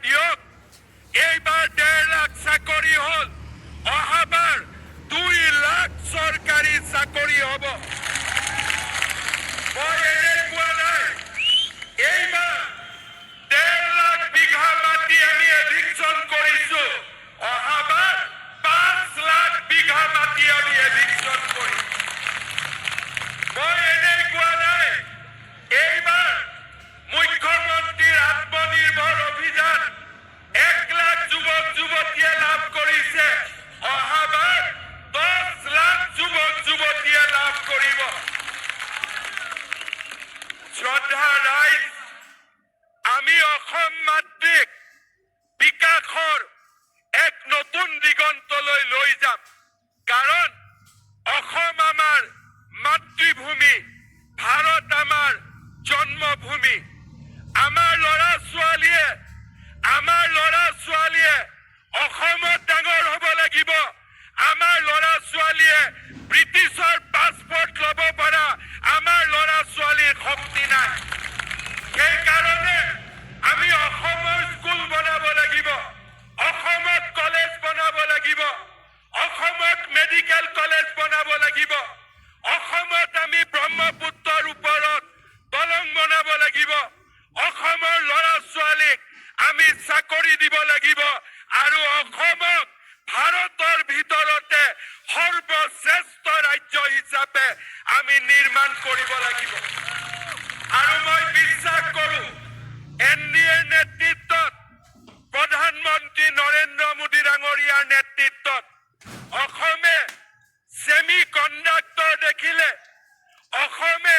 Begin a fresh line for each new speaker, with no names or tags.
দিয়ক। এইবাৰ 1.5 লাখ চাকৰি হ'ল, অহাবাৰ 2 লাখ চৰকাৰী চাকৰি হ'ব। মই এনে কোৱা নাই, এইবাৰ 1.5 লাখ বিঘা মাটি আমি এভিকশ্যন কৰিছো, অহাবাৰ 5 লাখ বিঘা মাটি আমি এভিকশ্যন কৰিম। মই এনে কোৱা নাই, এইবাৰ মুখ্যমন্ত্ৰীৰ আত্মনিৰ্ভৰ অভিযান 1 লাখ যুৱক যুৱতীয়ে লাভ কৰিছে, অহাবাৰ 10 লাখ যুৱক যুৱতীয়ে লাভ কৰিব। শ্ৰদ্ধা ৰাইজ, আমি অসম মাতৃক বিকাশৰ এক নতুন দিগন্তলৈ লৈ যাম। কাৰণ অসম আমাৰ মাতৃভূমি, ভাৰত আমাৰ জন্মভূমি। আমাৰ ল'ৰা ছোৱালীয়ে অসমত ডাঙৰ হ'ব লাগিব। আমাৰ ল'ৰা ছোৱালীয়ে ব্ৰিটিছৰ পাছপৰ্ট ল'ব পৰা আমাৰ ল'ৰা ছোৱালীৰ শক্তি নাই। সেইকাৰণে আমি অসমৰ স্কুল বনাব লাগিব, অসমত কলেজ বনাব লাগিব, অসমত মেডিকেল কলেজ বনাব লাগিব, অসমত আমি ব্ৰহ্মপুত্ৰৰ ওপৰত দলং বনাব লাগিব, অসমৰ ল'ৰা ছোৱালীক আমি চাকৰি দিব লাগিব আৰু অসমক ভাৰতৰ ভিতৰতে সৰ্বশ্ৰেষ্ঠ ৰাজ্য হিচাপে আমি নিৰ্মাণ কৰিব লাগিব। আৰু মই বিশ্বাস কৰো, NDA নেতৃত্বত প্ৰধানমন্ত্ৰী নৰেন্দ্ৰ মোদী ডাঙৰীয়াৰ নেতৃত্বত অসমে ছেমি কণ্ডাক্টৰ দেখিলে, অসমে